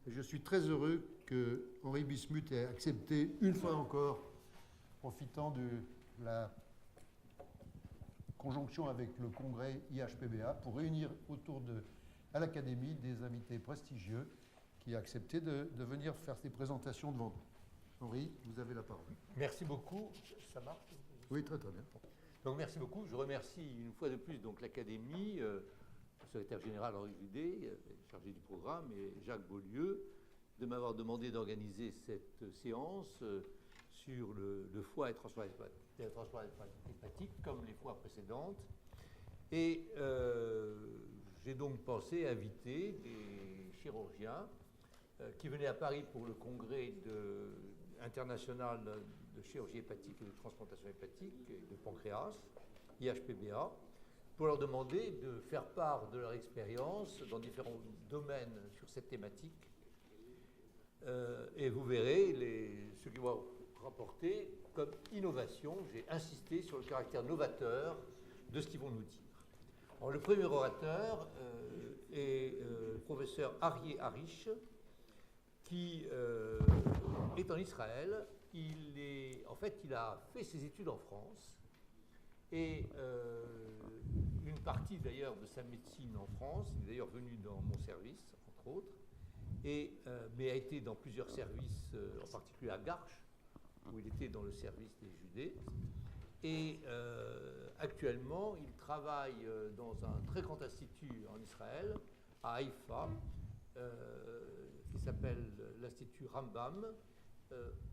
Et je suis très heureux que Henri Bismuth ait accepté, une fois encore, profitant de la conjonction avec le congrès IHPBA, pour réunir autour à l'Académie des invités prestigieux qui a accepté de venir faire ces présentations devant nous. Henri, vous avez la parole. Merci beaucoup. Ça marche? Oui, très très bien. Donc merci beaucoup. Je remercie une fois de plus donc l'Académie, le secrétaire général Henri Judet, chargé du programme, et Jacques Beaulieu, de m'avoir demandé d'organiser cette séance sur le foie et le transplant hépatique, comme les fois précédentes. Et j'ai donc pensé inviter des chirurgiens qui venaient à Paris pour le congrès international de chirurgie hépatique et de transplantation hépatique et de pancréas, IHPBA, pour leur demander de faire part de leur expérience dans différents domaines sur cette thématique. Et vous verrez ce qu'ils vont rapporter comme innovation. J'ai insisté sur le caractère novateur de ce qu'ils vont nous dire. Alors, le premier orateur est le professeur Aryeh Harish, qui est en Israël. En fait, il a fait ses études en France et une partie d'ailleurs de sa médecine en France. Il est d'ailleurs venu dans mon service, entre autres, mais a été dans plusieurs services, en particulier à Garches, où il était dans le service des Judées. Et actuellement, il travaille dans un très grand institut en Israël, à Haïfa, qui s'appelle l'Institut Rambam,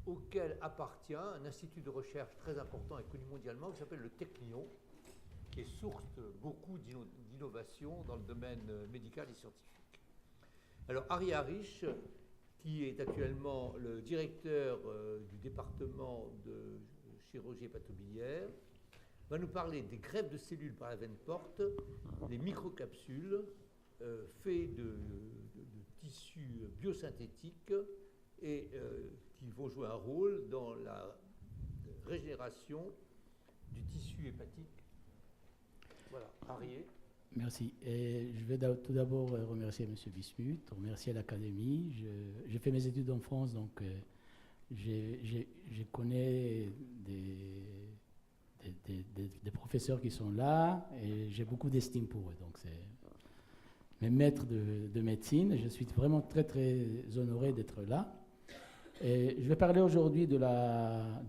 auquel appartient un institut de recherche très important et connu mondialement qui s'appelle le Technion, qui est source de beaucoup d'innovations dans le domaine médical et scientifique. Alors, Aryeh Harish, qui est actuellement le directeur du département de chirurgie hépatobiliaire, va nous parler des greffes de cellules par la veine porte, des microcapsules faits de tissus biosynthétiques et qui vont jouer un rôle dans la régénération du tissu hépatique. Voilà, Aryeh. Merci. Et je vais tout d'abord remercier M. Bismuth, remercier l'Académie. J'ai fait mes études en France, donc je connais des professeurs qui sont là et j'ai beaucoup d'estime pour eux. Donc c'est mes maîtres de médecine. Je suis vraiment très, très honoré d'être là. Et je vais parler aujourd'hui de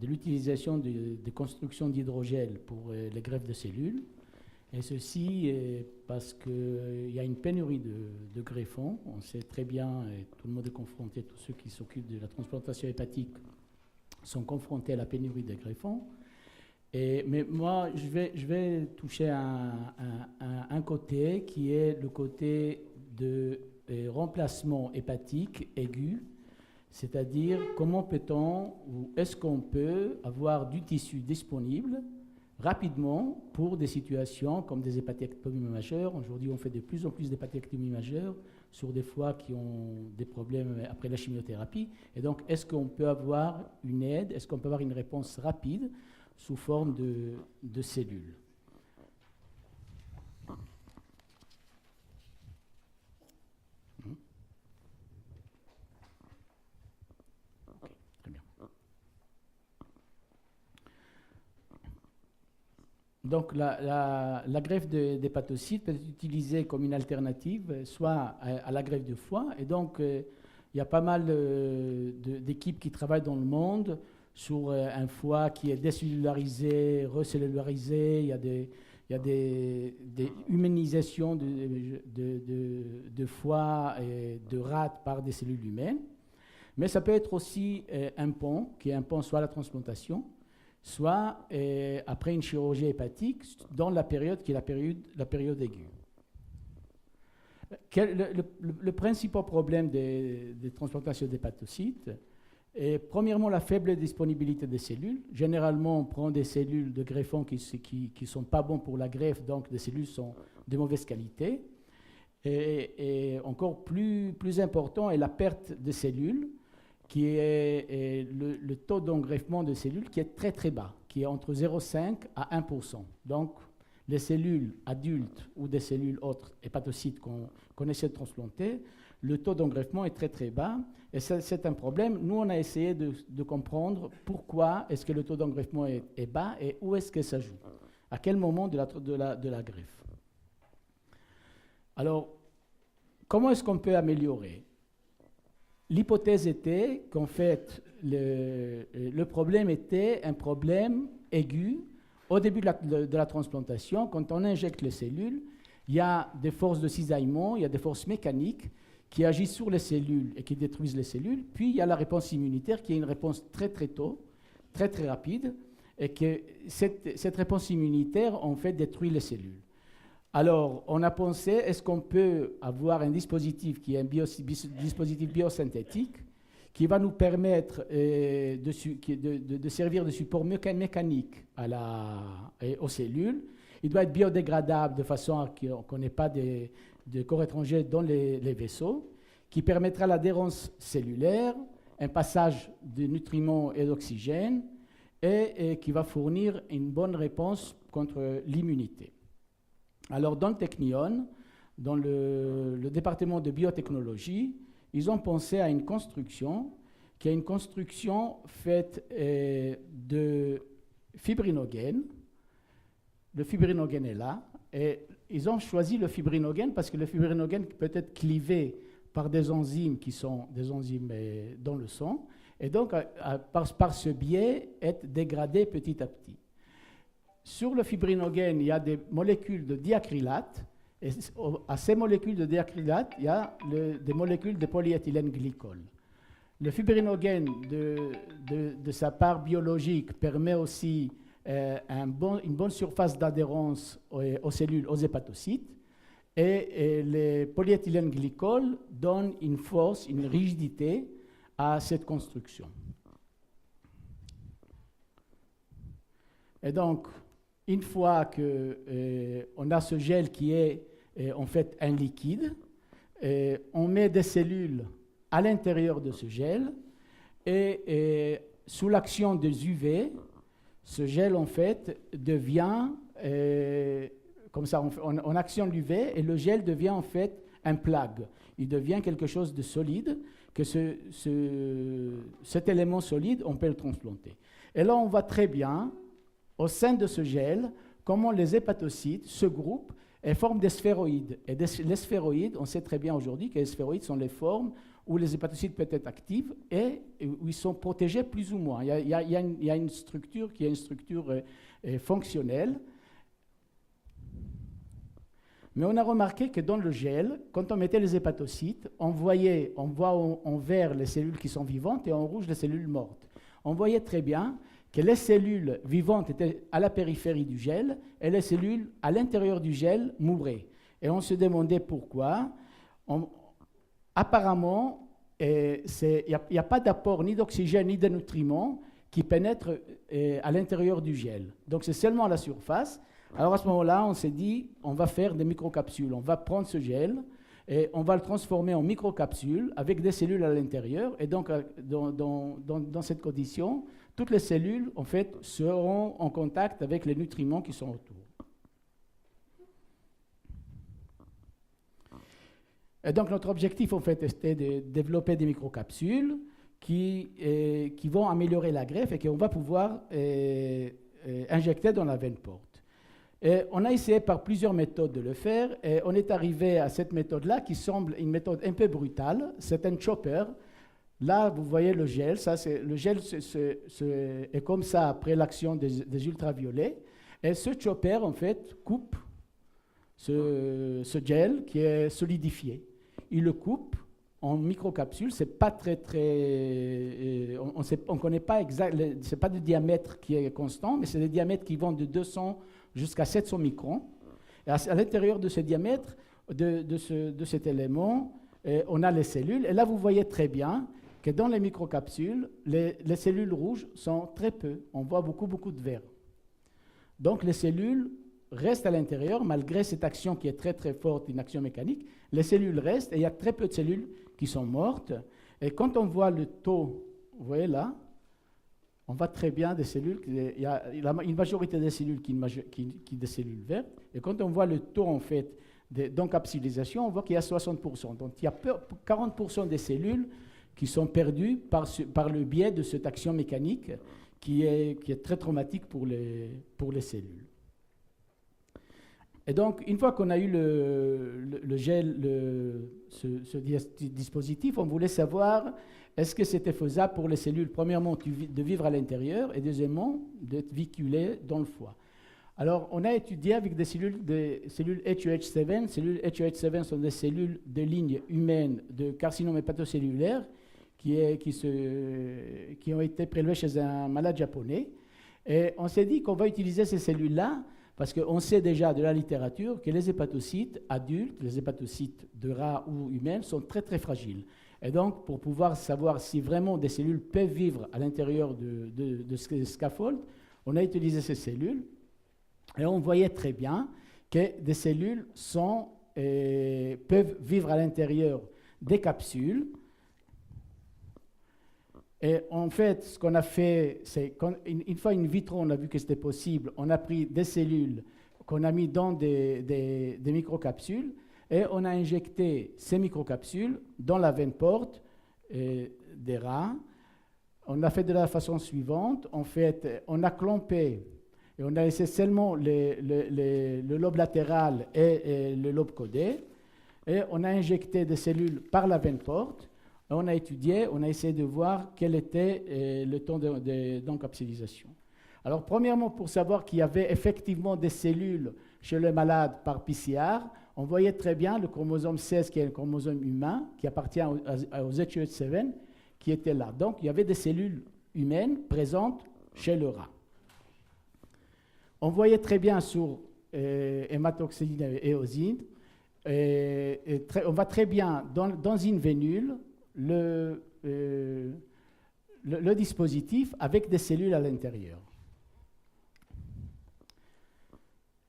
l'utilisation des constructions d'hydrogel pour les greffes de cellules. Et ceci est parce qu'il y a une pénurie de greffons. On sait très bien, et tout le monde est confronté, tous ceux qui s'occupent de la transplantation hépatique sont confrontés à la pénurie de greffons. Mais moi, je vais toucher un côté qui est le côté de remplacement hépatique aigu, c'est-à-dire comment peut-on ou est-ce qu'on peut avoir du tissu disponible rapidement pour des situations comme des hépatectomies majeures. Aujourd'hui, on fait de plus en plus d'hépatectomies majeures sur des foies qui ont des problèmes après la chimiothérapie. Et donc, est-ce qu'on peut avoir une aide, est-ce qu'on peut avoir une réponse rapide sous forme de cellules? Donc la greffe d'hépatocytes peut être utilisée comme une alternative, soit à la greffe de foie. Et donc, il y a pas mal d'équipes qui travaillent dans le monde sur un foie qui est décellularisé, recellularisé. Il y a des humanisations de foie et de rate par des cellules humaines. Mais ça peut être aussi un pont, qui est un pont soit à la transplantation, soit après une chirurgie hépatique, dans la période qui est la période aiguë. Le principal problème des transplantations d'hépatocytes est premièrement la faible disponibilité des cellules. Généralement, on prend des cellules de greffons qui ne sont pas bons pour la greffe, donc des cellules sont de mauvaise qualité. Et encore plus important est la perte de cellules, qui est le taux d'engreffement de cellules qui est très très bas, qui est entre 0,5 à 1%. Donc, les cellules adultes ou des cellules autres hépatocytes qu'on essaie de transplanter, le taux d'engreffement est très très bas. Et c'est un problème. Nous, on a essayé de comprendre pourquoi est-ce que le taux d'engreffement est bas et où est-ce que ça joue. À quel moment de la greffe. Alors, comment est-ce qu'on peut améliorer? L'hypothèse était qu'en fait, le problème était un problème aigu. Au début de la transplantation, quand on injecte les cellules, il y a des forces de cisaillement, il y a des forces mécaniques qui agissent sur les cellules et qui détruisent les cellules. Puis il y a la réponse immunitaire qui est une réponse très très tôt, très très rapide, et que cette réponse immunitaire en fait détruit les cellules. Alors on a pensé, est-ce qu'on peut avoir un dispositif qui est un dispositif biosynthétique qui va nous permettre de servir de support mécanique aux cellules. Il doit être biodégradable de façon à qu'on n'ait pas de corps étrangers dans les vaisseaux, qui permettra l'adhérence cellulaire, un passage de nutriments et d'oxygène, et qui va fournir une bonne réponse contre l'immunité. Alors dans le Technion, dans le département de biotechnologie, ils ont pensé à une construction qui est une construction faite de fibrinogène. Le fibrinogène est là. Et ils ont choisi le fibrinogène parce que le fibrinogène peut être clivé par des enzymes qui sont des enzymes dans le sang. Et donc, par ce biais, être dégradé petit à petit. Sur le fibrinogène, il y a des molécules de diacrylate. Et à ces molécules de diacrylate, il y a des molécules de polyéthylène glycol. Le fibrinogène, de sa part biologique, permet aussi une bonne surface d'adhérence aux cellules, aux hépatocytes. Et les polyéthylène glycol donnent une force, une rigidité à cette construction. Et donc, une fois qu'on a ce gel qui est en fait un liquide, on met des cellules à l'intérieur de ce gel et sous l'action des UV, ce gel en fait devient, comme ça on actionne l'UV et le gel devient en fait un plug. Il devient quelque chose de solide, que cet élément solide, on peut le transplanter. Et là on voit très bien, au sein de ce gel, comment les hépatocytes se groupent et forment des sphéroïdes. Et les sphéroïdes, on sait très bien aujourd'hui que les sphéroïdes sont les formes où les hépatocytes peuvent être actifs et où ils sont protégés plus ou moins. Il y a une structure qui est une structure fonctionnelle. Mais on a remarqué que dans le gel, quand on mettait les hépatocytes, on voit en vert les cellules qui sont vivantes et en rouge les cellules mortes. On voyait très bien que les cellules vivantes étaient à la périphérie du gel et les cellules à l'intérieur du gel mouraient. Et on se demandait pourquoi. Apparemment, il n'y a pas d'apport ni d'oxygène ni de nutriments qui pénètrent à l'intérieur du gel. Donc c'est seulement à la surface. Alors à ce moment-là, on s'est dit, on va faire des microcapsules. On va prendre ce gel et on va le transformer en microcapsules avec des cellules à l'intérieur. Et donc, dans cette condition, toutes les cellules, en fait, seront en contact avec les nutriments qui sont autour. Et donc, notre objectif, en fait, était de développer des microcapsules qui vont améliorer la greffe et qu'on va pouvoir injecter dans la veine porte. Et on a essayé par plusieurs méthodes de le faire et on est arrivé à cette méthode-là qui semble une méthode un peu brutale. C'est un chopper. Là, vous voyez le gel. Le gel est comme ça après l'action des ultraviolets. Et ce chopper, en fait, coupe ce gel qui est solidifié. Il le coupe en microcapsules. C'est pas très... on connaît pas exactement... C'est pas de diamètre qui est constant, mais c'est des diamètres qui vont de 200 jusqu'à 700 microns. Et à l'intérieur de ce diamètre, de cet élément, on a les cellules. Et là, vous voyez très bien que dans les microcapsules, les cellules rouges sont très peu. On voit beaucoup de vert. Donc, les cellules restent à l'intérieur, malgré cette action qui est très, très forte, une action mécanique. Les cellules restent et il y a très peu de cellules qui sont mortes. Et quand on voit le taux, vous voyez là, on voit très bien des cellules, il y a une majorité des cellules qui des cellules vertes. Et quand on voit le taux, en fait, d'encapsulisation, on voit qu'il y a 60%. Donc il y a 40% des cellules qui sont perdues par le biais de cette action mécanique qui est très traumatique pour les cellules. Et donc, une fois qu'on a eu ce dispositif, on voulait savoir est-ce que c'était faisable pour les cellules, premièrement, de vivre à l'intérieur et deuxièmement, d'être véhiculées dans le foie. Alors, on a étudié avec des cellules HUH7. Cellules HUH7 sont des cellules de ligne humaine de carcinome hépatocellulaire qui ont été prélevées chez un malade japonais. Et on s'est dit qu'on va utiliser ces cellules-là parce qu'on sait déjà de la littérature que les hépatocytes adultes, les hépatocytes de rats ou humains, sont très très fragiles. Et donc, pour pouvoir savoir si vraiment des cellules peuvent vivre à l'intérieur de ce scaffold, on a utilisé ces cellules et on voyait très bien que des cellules peuvent vivre à l'intérieur des capsules. Et en fait, ce qu'on a fait, c'est qu'une fois in vitro, on a vu que c'était possible. On a pris des cellules qu'on a mis dans des microcapsules et on a injecté ces microcapsules dans la veine porte des rats. On a fait de la façon suivante. En fait, on a clampé et on a laissé seulement le lobe latéral et le lobe caudé. Et on a injecté des cellules par la veine porte. On a étudié, on a essayé de voir quel était le temps d'encapsulisation. Alors, premièrement, pour savoir qu'il y avait effectivement des cellules chez le malade par PCR, on voyait très bien le chromosome 16, qui est un chromosome humain, qui appartient aux HUH7, qui était là. Donc, il y avait des cellules humaines présentes chez le rat. On voyait très bien sur hématoxyline et éosine, on voit très bien dans une vénule, le dispositif avec des cellules à l'intérieur.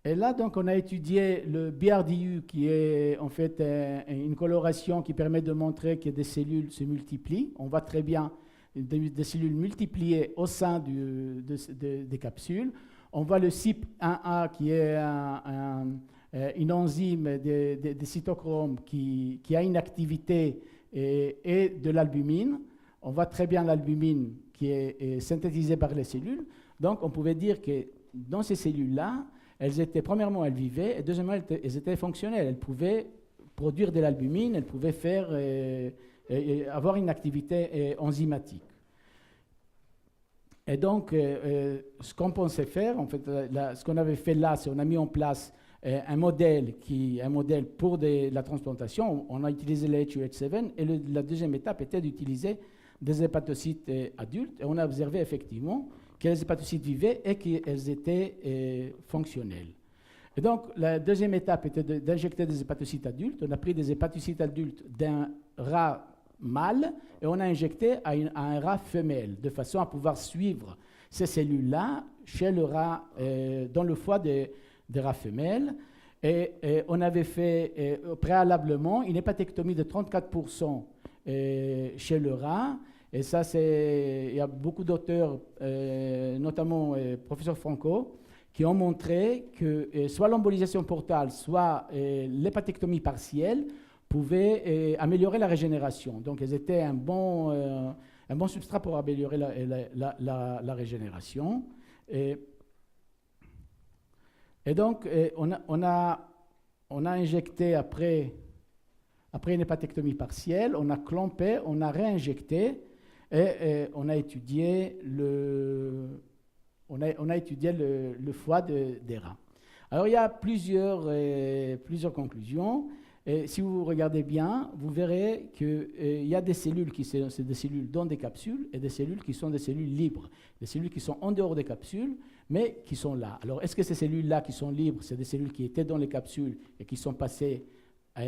Et là, donc, on a étudié le BRDU, qui est en fait une coloration qui permet de montrer que des cellules se multiplient. On voit très bien des cellules multipliées au sein des capsules. On voit le CYP1A, qui est une enzyme des cytochromes qui a une activité et de l'albumine. On voit très bien l'albumine qui est synthétisée par les cellules. Donc, on pouvait dire que dans ces cellules-là, premièrement, elles vivaient, et deuxièmement, elles étaient fonctionnelles. Elles pouvaient produire de l'albumine, elles pouvaient avoir une activité enzymatique. Et donc, ce qu'on pensait faire, en fait, ce qu'on avait fait là, c'est qu'on a mis en place un modèle pour la transplantation. On a utilisé les HUH7 et la deuxième étape était d'utiliser des hépatocytes adultes. Et on a observé effectivement que les hépatocytes vivaient et qu'elles étaient fonctionnelles. Et donc, la deuxième étape était d'injecter des hépatocytes adultes. On a pris des hépatocytes adultes d'un rat mâle et on a injecté à un rat femelle, de façon à pouvoir suivre ces cellules-là chez le rat, dans le foie des rats femelles. Et on avait fait préalablement une hépatectomie de 34% chez le rat. Et ça, il y a beaucoup d'auteurs, notamment professeur Franco, qui ont montré que soit l'embolisation portale, soit l'hépatectomie partielle pouvaient améliorer la régénération. Donc, elles étaient un bon substrat pour améliorer la régénération. Et donc, on a injecté après une hépatectomie partielle, on a clampé, on a réinjecté et on a étudié le foie des rats. Alors, il y a plusieurs conclusions. Et si vous regardez bien, vous verrez qu'il y a des cellules qui sont des cellules dans des capsules et des cellules qui sont des cellules libres, des cellules qui sont en dehors des capsules, mais qui sont là. Alors, est-ce que ces cellules-là qui sont libres, c'est des cellules qui étaient dans les capsules et qui sont passées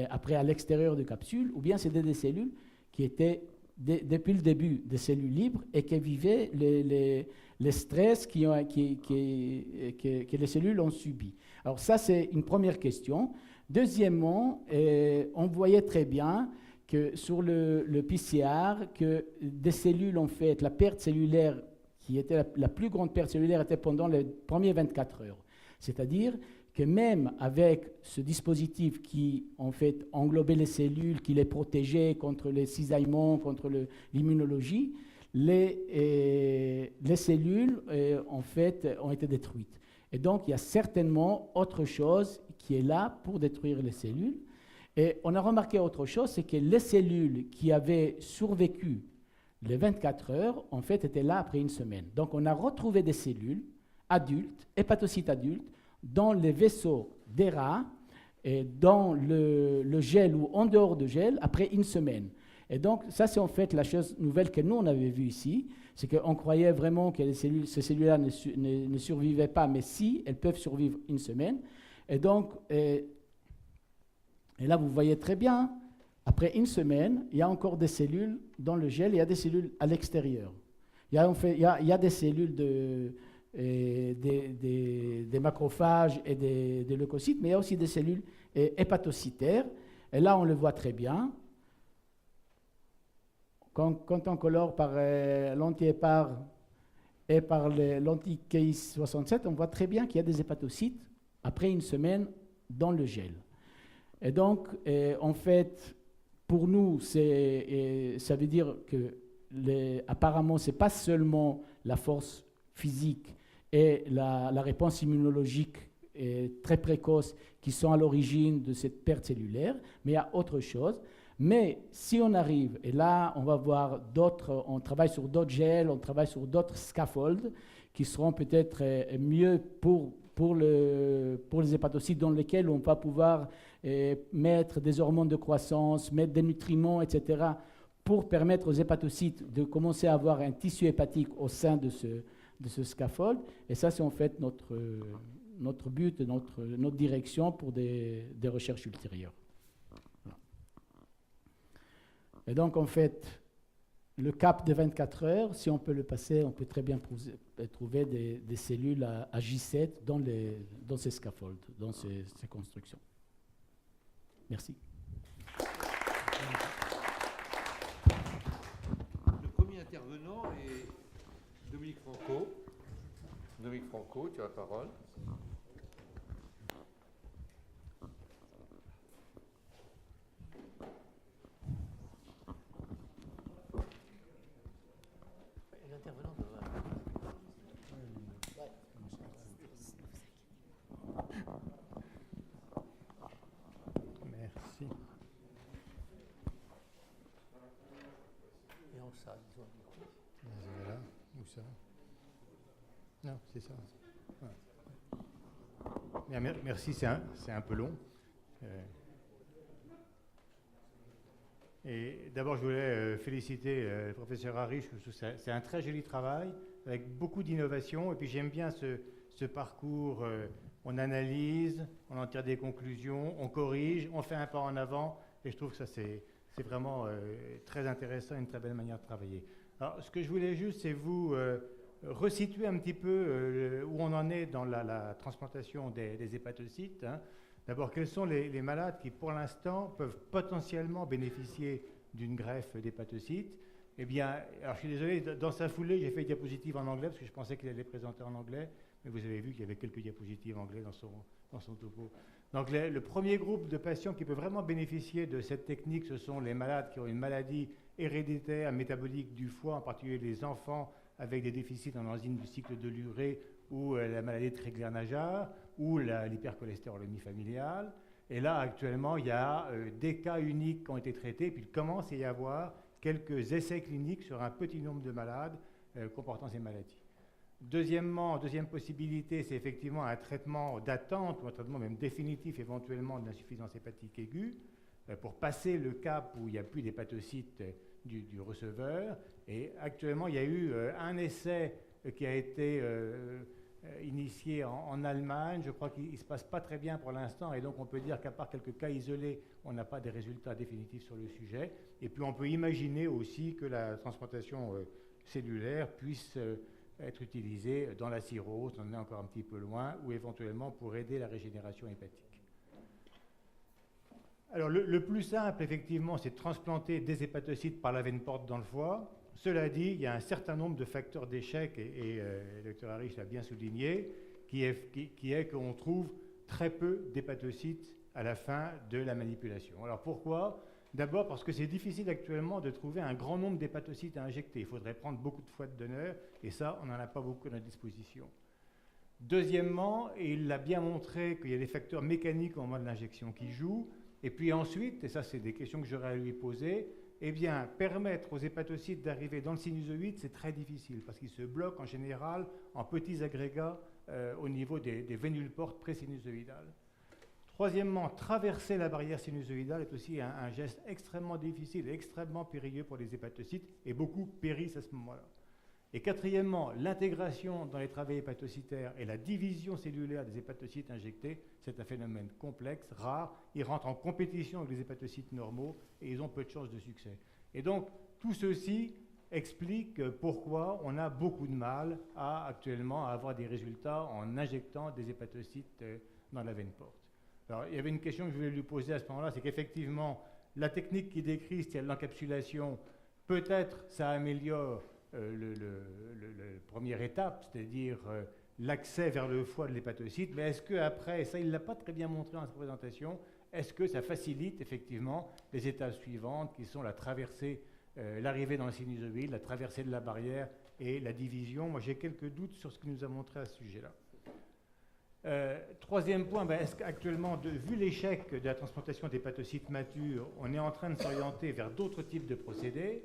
après à l'extérieur des capsules, ou bien c'est des cellules qui étaient depuis le début des cellules libres et qui vivaient les stress que les cellules ont subis? Alors ça, c'est une première question. Deuxièmement, on voyait très bien que sur le PCR, que des cellules, en fait, la perte cellulaire, qui était la plus grande perte cellulaire, était pendant les premières 24 heures. C'est-à-dire que même avec ce dispositif qui, en fait, englobait les cellules, qui les protégeait contre les cisaillements, contre l'immunologie, les cellules, en fait, ont été détruites. Et donc, il y a certainement autre chose qui est là pour détruire les cellules. Et on a remarqué autre chose, c'est que les cellules qui avaient survécu les 24 heures, en fait, étaient là après une semaine. Donc, on a retrouvé des cellules adultes, hépatocytes adultes, dans les vaisseaux des rats, et dans le gel ou en dehors de gel, après une semaine. Et donc, ça, c'est en fait la chose nouvelle que nous, on avait vue ici, c'est qu'on croyait vraiment que ces cellules-là ne survivaient pas, mais si, elles peuvent survivre une semaine. Et donc, et là, vous voyez très bien, après une semaine, il y a encore des cellules dans le gel, il y a des cellules à l'extérieur. Il y a des cellules des macrophages et des leucocytes, mais il y a aussi des cellules hépatocytaires. Et là, on le voit très bien. Quand on colore par l'anti-épar et par l'anti-KI67, on voit très bien qu'il y a des hépatocytes après une semaine dans le gel. Et donc, en fait, pour nous, ça veut dire que apparemment, ce n'est pas seulement la force physique et la réponse immunologique très précoce qui sont à l'origine de cette perte cellulaire, mais il y a autre chose. Mais si on arrive, et là, on va voir on travaille sur d'autres gels, on travaille sur d'autres scaffolds qui seront peut-être mieux pour les hépatocytes dans lesquels on va pouvoir mettre des hormones de croissance, mettre des nutriments, etc., pour permettre aux hépatocytes de commencer à avoir un tissu hépatique au sein de ce scaffold. Et ça, c'est en fait notre but, notre direction pour des recherches ultérieures. Voilà. Et donc, en fait, le cap de 24 heures, si on peut le passer, on peut très bien trouver des cellules à J7 dans ces scaffolds, dans ces constructions. Merci. Le premier intervenant est Dominique Franco. Dominique Franco, tu as la parole. Merci. Et en salle, disons. Voilà, où ça? Non, c'est ça. Ouais. Bien, merci, c'est un peu long. Et d'abord, je voulais féliciter le professeur Harish. C'est un très joli travail, avec beaucoup d'innovation. Et puis, j'aime bien ce parcours. On analyse, on en tire des conclusions, on corrige, on fait un pas en avant. Et je trouve que ça, c'est vraiment très intéressant et une très belle manière de travailler. Alors, ce que je voulais juste, c'est vous resituer un petit peu où on en est dans la transplantation des hépatocytes. Hein. D'abord, quels sont les malades qui, pour l'instant, peuvent potentiellement bénéficier d'une greffe d'hépatocytes? Eh bien, alors je suis désolé, dans sa foulée, j'ai fait une diapositive en anglais parce que je pensais qu'il allait présenter en anglais, mais vous avez vu qu'il y avait quelques diapositives anglais dans son topo. Donc, le premier groupe de patients qui peut vraiment bénéficier de cette technique, ce sont les malades qui ont une maladie héréditaire métabolique du foie, en particulier les enfants avec des déficits en enzymes du cycle de l'urée ou la maladie de Crigler-Najjar ou l'hypercholestérolémie familiale. Et là, actuellement, il y a des cas uniques qui ont été traités, puis il commence à y avoir quelques essais cliniques sur un petit nombre de malades comportant ces maladies. Deuxième possibilité, c'est effectivement un traitement d'attente ou un traitement même définitif éventuellement de l'insuffisance hépatique aiguë pour passer le cap où il n'y a plus d'hépatocytes du receveur. Et actuellement, il y a eu un essai qui a été initié en Allemagne. Je crois qu'il ne se passe pas très bien pour l'instant et donc on peut dire qu'à part quelques cas isolés, on n'a pas des résultats définitifs sur le sujet. Et puis on peut imaginer aussi que la transplantation cellulaire puisse être utilisée dans la cirrhose, on en est encore un petit peu loin, ou éventuellement pour aider la régénération hépatique. Alors le plus simple, effectivement, c'est de transplanter des hépatocytes par la veine porte dans le foie. Cela dit, il y a un certain nombre de facteurs d'échec, et le Dr Harish l'a bien souligné, qui est qu'on trouve très peu d'hépatocytes à la fin de la manipulation. Alors pourquoi ? D'abord parce que c'est difficile actuellement de trouver un grand nombre d'hépatocytes à injecter. Il faudrait prendre beaucoup de foies de donneurs, et ça, on n'en a pas beaucoup à notre disposition. Deuxièmement, il a bien montré qu'il y a des facteurs mécaniques au moment de l'injection qui jouent. Et puis ensuite, et ça c'est des questions que j'aurais à lui poser, eh bien, permettre aux hépatocytes d'arriver dans le sinusoïde, c'est très difficile, parce qu'ils se bloquent en général en petits agrégats au niveau des vénules portes pré-sinusoïdales. Troisièmement, traverser la barrière sinusoïdale est aussi un geste extrêmement difficile, extrêmement périlleux pour les hépatocytes, et beaucoup périssent à ce moment-là. Et quatrièmement, l'intégration dans les travées hépatocytaires et la division cellulaire des hépatocytes injectés, c'est un phénomène complexe, rare. Ils rentrent en compétition avec les hépatocytes normaux et ils ont peu de chances de succès. Et donc, tout ceci explique pourquoi on a beaucoup de mal actuellement à avoir des résultats en injectant des hépatocytes dans la veine porte. Alors, il y avait une question que je voulais lui poser à ce moment-là, c'est qu'effectivement, la technique qu'il décrit, c'est l'encapsulation, peut-être ça améliore la première étape, c'est-à-dire l'accès vers le foie de l'hépatocyte, mais est-ce qu'après, ça il ne l'a pas très bien montré dans sa présentation, est-ce que ça facilite effectivement les étapes suivantes qui sont la traversée, l'arrivée dans le sinusoïde, la traversée de la barrière et la division? Moi j'ai quelques doutes sur ce qu'il nous a montré à ce sujet-là. Troisième point, est-ce qu'actuellement, vu l'échec de la transplantation d'hépatocytes matures, on est en train de s'orienter vers d'autres types de procédés?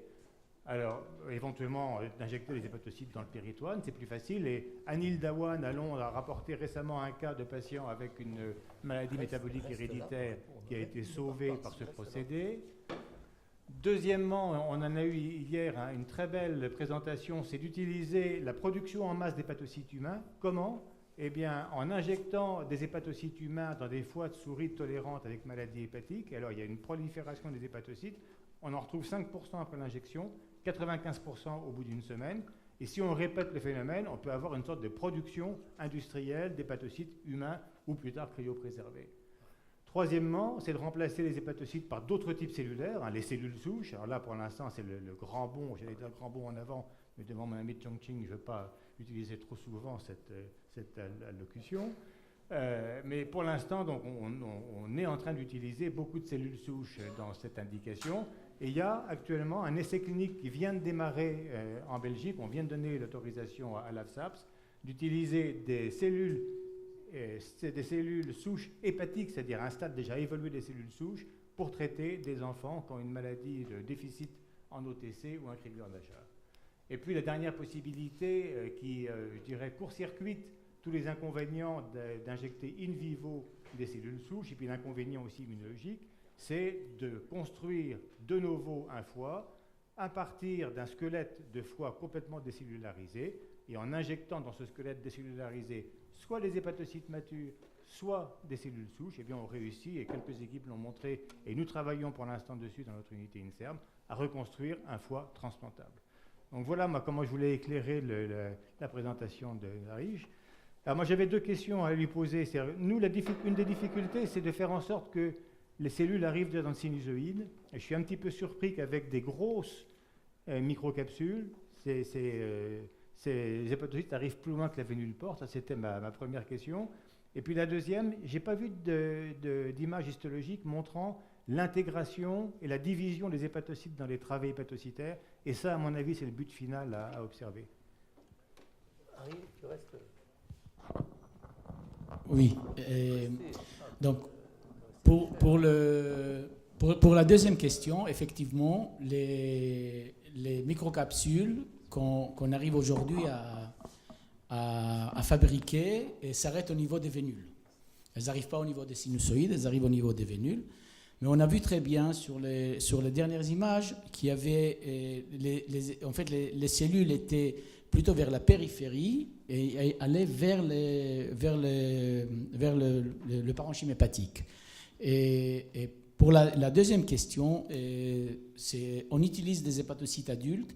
Alors, éventuellement, d'injecter les hépatocytes dans le péritoine, c'est plus facile. Et Anil Dhawan à Londres a rapporté récemment un cas de patient avec une maladie métabolique héréditaire qui a été sauvé par ce procédé. Deuxièmement, on en a eu hier une très belle présentation, c'est d'utiliser la production en masse d'hépatocytes humains. Comment ? Eh bien, en injectant des hépatocytes humains dans des foies de souris tolérantes avec maladie hépatique. Alors, il y a une prolifération des hépatocytes. On en retrouve 5% après l'injection, 95% au bout d'une semaine. Et si on répète le phénomène, on peut avoir une sorte de production industrielle d'hépatocytes humains ou plus tard cryopréservés. Troisièmement, c'est de remplacer les hépatocytes par d'autres types cellulaires, les cellules souches. Alors là, pour l'instant, c'est le grand bond, j'allais dire le grand bond en avant, mais devant mon ami Chongqing, je ne veux pas utiliser trop souvent cette allocution. Mais pour l'instant, donc, on est en train d'utiliser beaucoup de cellules souches dans cette indication. Et il y a actuellement un essai clinique qui vient de démarrer en Belgique. On vient de donner l'autorisation à l'AFSAPS d'utiliser des cellules souches hépatiques, c'est-à-dire un stade déjà évolué des cellules souches, pour traiter des enfants qui ont une maladie de déficit en OTC ou un Crigler-Najjar. Et puis la dernière possibilité qui, je dirais, court-circuite tous les inconvénients d'injecter in vivo des cellules souches, et puis l'inconvénient aussi immunologique, c'est de construire de nouveau un foie à partir d'un squelette de foie complètement décellularisé, et en injectant dans ce squelette décellularisé soit les hépatocytes matures, soit des cellules souches, eh bien on réussit, et quelques équipes l'ont montré, et nous travaillons pour l'instant dessus dans notre unité INSERM, à reconstruire un foie transplantable. Donc voilà comment je voulais éclairer la présentation de Harish. Alors moi j'avais deux questions à lui poser. Nous, une des difficultés, c'est de faire en sorte que les cellules arrivent dans le sinusoïde. Et je suis un petit peu surpris qu'avec des grosses microcapsules, ces hépatocytes arrivent plus loin que la vénule porte. Ça, c'était ma première question. Et puis la deuxième, je n'ai pas vu d'image histologique montrant l'intégration et la division des hépatocytes dans les travées hépatocytaires. Et ça, à mon avis, c'est le but final à observer. Harry, tu restes. Oui. Donc, pour la deuxième question, effectivement, les microcapsules qu'on arrive aujourd'hui à fabriquer s'arrêtent au niveau des vénules. Elles n'arrivent pas au niveau des sinusoïdes, elles arrivent au niveau des vénules. Mais on a vu très bien sur les dernières images qu'il y avait en fait les cellules étaient plutôt vers la périphérie et allaient vers le parenchyme hépatique. Et pour la deuxième question, on utilise des hépatocytes adultes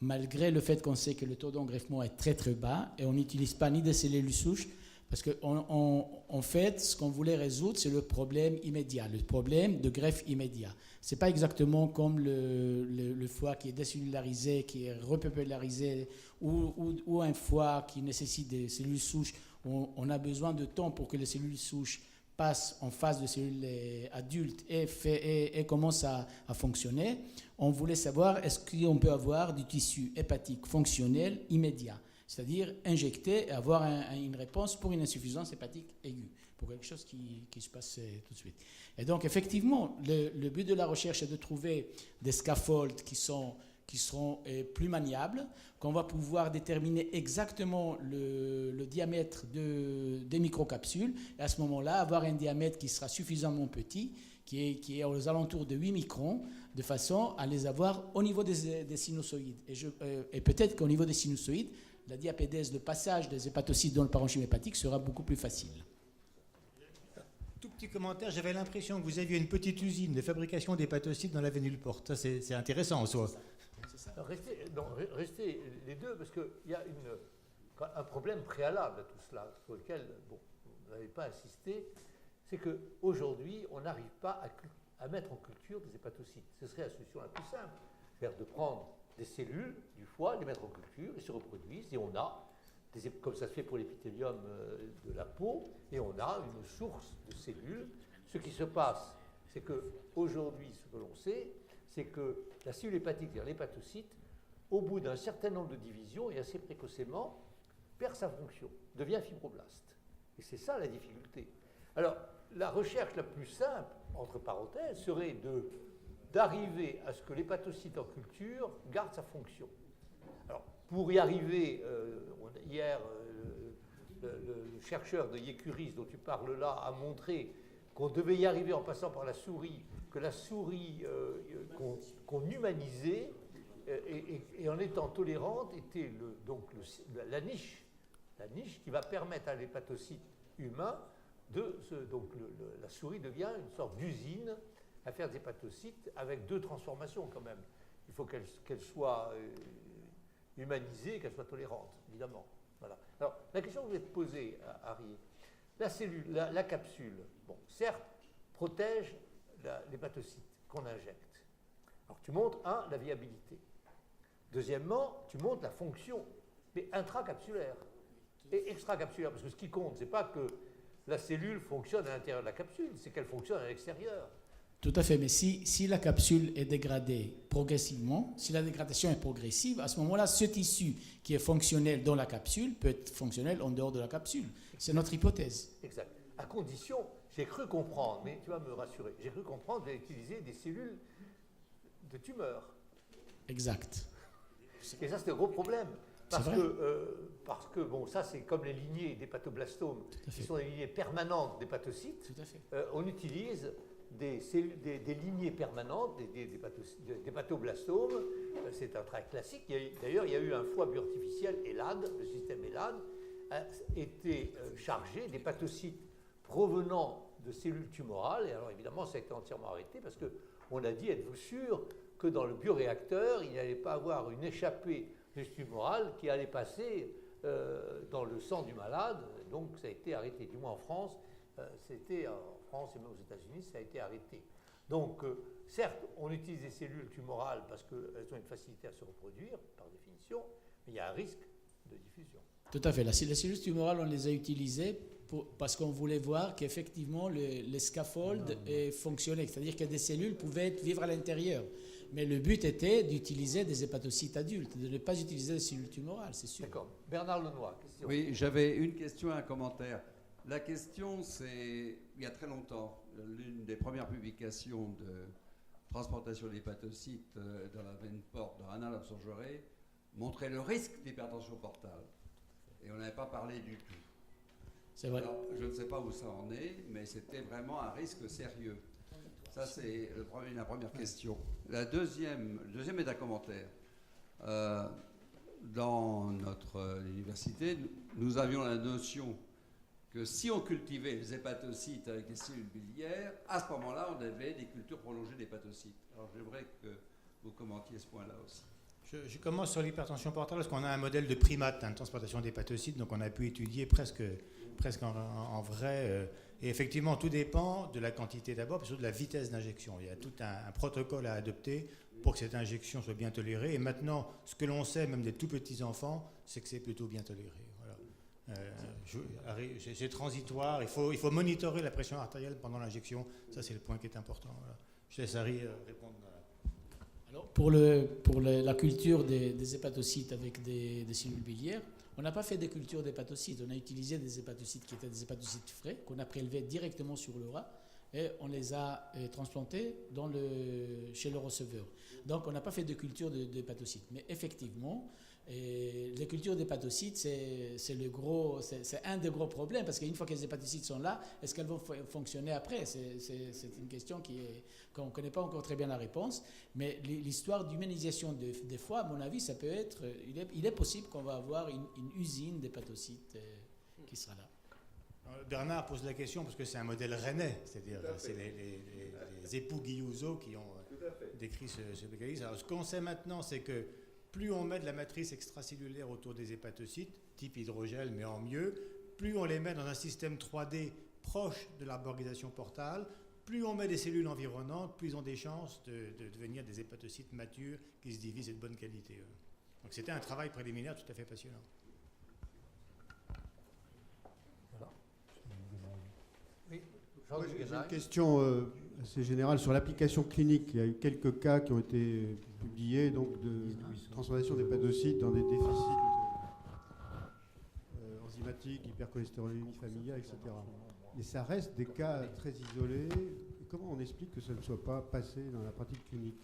malgré le fait qu'on sait que le taux d'engreffement est très très bas et on n'utilise pas ni des cellules souches Parce qu'en fait, ce qu'on voulait résoudre, c'est le problème immédiat, le problème de greffe immédiat. Ce n'est pas exactement comme le foie qui est décellularisé, qui est repopularisé, ou un foie qui nécessite des cellules souches. On a besoin de temps pour que les cellules souches passent en phase de cellules adultes et commencent à fonctionner. On voulait savoir est-ce qu'on peut avoir du tissu hépatique fonctionnel immédiat, c'est-à-dire injecter et avoir une réponse pour une insuffisance hépatique aiguë, pour quelque chose qui se passe tout de suite. Et donc, effectivement, le but de la recherche est de trouver des scaffolds qui seront plus maniables, qu'on va pouvoir déterminer exactement le diamètre des microcapsules, et à ce moment-là, avoir un diamètre qui sera suffisamment petit, qui est aux alentours de 8 microns, de façon à les avoir au niveau des sinusoïdes. Et peut-être qu'au niveau des sinusoïdes, la diapédèse, le passage des hépatocytes dans le parenchyme hépatique sera beaucoup plus facile. Tout petit commentaire, j'avais l'impression que vous aviez une petite usine de fabrication d'hépatocytes dans la Vénule Porte. Ça, c'est intéressant en soi. Restez les deux, parce qu'il y a un problème préalable à tout cela, sur lequel vous n'avez pas insisté, c'est qu'aujourd'hui, on n'arrive pas à mettre en culture des hépatocytes. Ce serait la solution la plus simple, c'est-à-dire de prendre des cellules du foie, les mettre en culture, ils se reproduisent, et on a, comme ça se fait pour l'épithélium de la peau, et on a une source de cellules. Ce qui se passe, c'est qu'aujourd'hui, ce que l'on sait, c'est que la cellule hépatique, c'est-à-dire l'hépatocyte, au bout d'un certain nombre de divisions et assez précocement, perd sa fonction, devient fibroblaste. Et c'est ça la difficulté. Alors, la recherche la plus simple, entre parenthèses, serait d'arriver à ce que l'hépatocyte en culture garde sa fonction. Alors, pour y arriver, hier, le chercheur de Yécuris dont tu parles là a montré qu'on devait y arriver en passant par la souris, que la souris qu'on humanisait et en étant tolérante était la niche qui va permettre à l'hépatocyte humain donc la souris devient une sorte d'usine à faire des hépatocytes avec deux transformations quand même. Il faut qu'elle soit humanisée, qu'elle soit tolérante, évidemment. Voilà. Alors, la question que je vais te poser, Harry, la capsule, bon, certes, protège l'hépatocyte qu'on injecte. Alors, tu montres, la viabilité. Deuxièmement, tu montres la fonction, mais intracapsulaire et extracapsulaire, parce que ce qui compte, c'est pas que la cellule fonctionne à l'intérieur de la capsule, c'est qu'elle fonctionne à l'extérieur. Tout à fait, mais si la capsule est dégradée progressivement, si la dégradation est progressive, à ce moment-là, ce tissu qui est fonctionnel dans la capsule peut être fonctionnel en dehors de la capsule. C'est notre hypothèse. Exact. À condition, j'ai cru comprendre, mais tu vas me rassurer, j'ai cru comprendre que vous allez utiliser des cellules de tumeur. Exact. Et ça, c'est un gros problème. Parce que, bon, ça, c'est comme les lignées d'hépatoblastomes, qui sont des lignées permanentes d'hépatocytes. Tout à fait. On utilise des lignées permanentes d'hépatoblastomes. C'est un travail classique. D'ailleurs, il y a eu un foie but artificiel, ELAD, le système ELAD, a été chargé d'hépatocytes provenant de cellules tumorales. Et alors, évidemment, ça a été entièrement arrêté parce qu'on a dit, êtes-vous sûr que dans le bioréacteur, il n'allait pas avoir une échappée tumorale qui allait passer dans le sang du malade. Donc, ça a été arrêté. Du moins en France, c'était en France et même aux États-Unis, ça a été arrêté. Donc, certes, on utilise des cellules tumorales parce qu'elles ont une facilité à se reproduire, par définition, mais il y a un risque de diffusion. Tout à fait. Les cellules tumorales, on les a utilisées parce qu'on voulait voir qu'effectivement, les scaffolds fonctionnaient. C'est-à-dire que des cellules pouvaient vivre à l'intérieur. Mais le but était d'utiliser des hépatocytes adultes, de ne pas utiliser des cellules tumorales, c'est sûr. D'accord. Bernard Lenoir, question. Oui, j'avais une question et un commentaire. La question, c'est, il y a très longtemps, l'une des premières publications de transplantation d'hépatocytes dans la veine porte de Rana Lapsorgeré montrait le risque d'hypertension portale. Et on n'avait pas parlé du tout. C'est vrai. Alors, je ne sais pas où ça en est, mais c'était vraiment un risque sérieux. Ça, c'est la première question. Le deuxième est un commentaire. Dans notre université, nous avions la notion que si on cultivait les hépatocytes avec des cellules biliaires, à ce moment-là, on avait des cultures prolongées d'hépatocytes. Alors, j'aimerais que vous commentiez ce point-là aussi. Je commence sur l'hypertension portale parce qu'on a un modèle de primate, de transplantation d'hépatocytes, donc on a pu étudier presque en vrai. Et effectivement, tout dépend de la quantité d'abord, puis surtout de la vitesse d'injection. Il y a tout un protocole à adopter pour que cette injection soit bien tolérée. Et maintenant, ce que l'on sait, même des tout petits enfants, c'est que c'est plutôt bien toléré. Voilà. C'est transitoire. Il faut monitorer la pression artérielle pendant l'injection. Ça, c'est le point qui est important. Voilà. Je laisse Harry répondre. Alors, pour la culture des hépatocytes avec des cellules biliaires, on n'a pas fait de culture d'hépatocytes. On a utilisé des hépatocytes qui étaient des hépatocytes frais, qu'on a prélevés directement sur le rat, et on les a transplantés chez le receveur. Donc, on n'a pas fait de culture d'hépatocytes. Mais effectivement, les cultures d'hépatocytes, c'est un des gros problèmes, parce qu'une fois que les hépatocytes sont là, est-ce qu'elles vont fonctionner après? C'est une question qu'on ne connaît pas encore très bien la réponse. Mais l'histoire d'humanisation des foies, à mon avis, ça peut être... Il est possible qu'on va avoir une usine d'hépatocytes qui sera là. Bernard pose la question parce que c'est un modèle rennais, c'est-à-dire c'est les époux Guillouzeau qui ont décrit ce mécanisme. Alors, ce qu'on sait maintenant, c'est que plus on met de la matrice extracellulaire autour des hépatocytes, type hydrogel, mais en mieux, plus on les met dans un système 3D proche de l'arborisation portale, plus on met des cellules environnantes, plus ils ont des chances de devenir des hépatocytes matures qui se divisent et de bonne qualité. Donc c'était un travail préliminaire tout à fait passionnant. Moi, j'ai une question assez générale sur l'application clinique. Il y a eu quelques cas qui ont été publiés donc, de transplantation d'hépatocytes dans des déficits enzymatiques, hypercholestérolémie familiale, etc. Et ça reste des cas très isolés. Et comment on explique que ça ne soit pas passé dans la pratique clinique?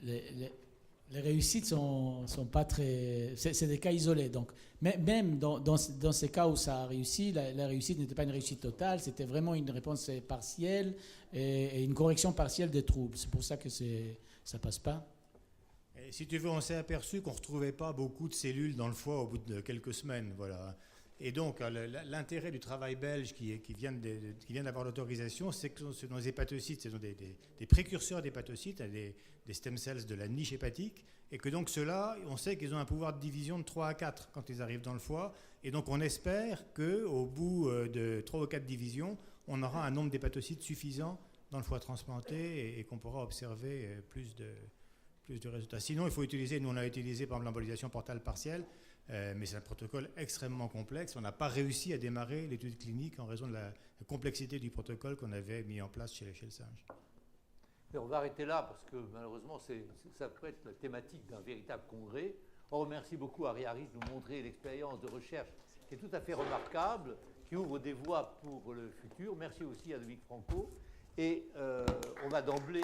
Les réussites sont pas très... C'est des cas isolés. Donc, même dans ces cas où ça a réussi, la réussite n'était pas une réussite totale, c'était vraiment une réponse partielle et une correction partielle des troubles. C'est pour ça que ça passe pas. Et si tu veux, on s'est aperçu qu'on ne retrouvait pas beaucoup de cellules dans le foie au bout de quelques semaines. Voilà. Et donc, l'intérêt du travail belge qui vient d'avoir l'autorisation, c'est que nos hépatocytes, ce sont des précurseurs d'hépatocytes, des stem cells de la niche hépatique, et que donc ceux-là, on sait qu'ils ont un pouvoir de division de 3 à 4 quand ils arrivent dans le foie, et donc on espère qu'au bout de 3 ou 4 divisions, on aura un nombre d'hépatocytes suffisant dans le foie transplanté et qu'on pourra observer plus de résultats. Sinon, il faut utiliser, nous on a utilisé par exemple l'embolisation portale partielle, mais c'est un protocole extrêmement complexe. On n'a pas réussi à démarrer l'étude clinique en raison de la complexité du protocole qu'on avait mis en place chez le singe. Et on va arrêter là parce que malheureusement, ça peut être la thématique d'un véritable congrès. On remercie beaucoup Harry Harris de nous montrer l'expérience de recherche qui est tout à fait remarquable, qui ouvre des voies pour le futur. Merci aussi à Dominique Franco. Et on va d'emblée...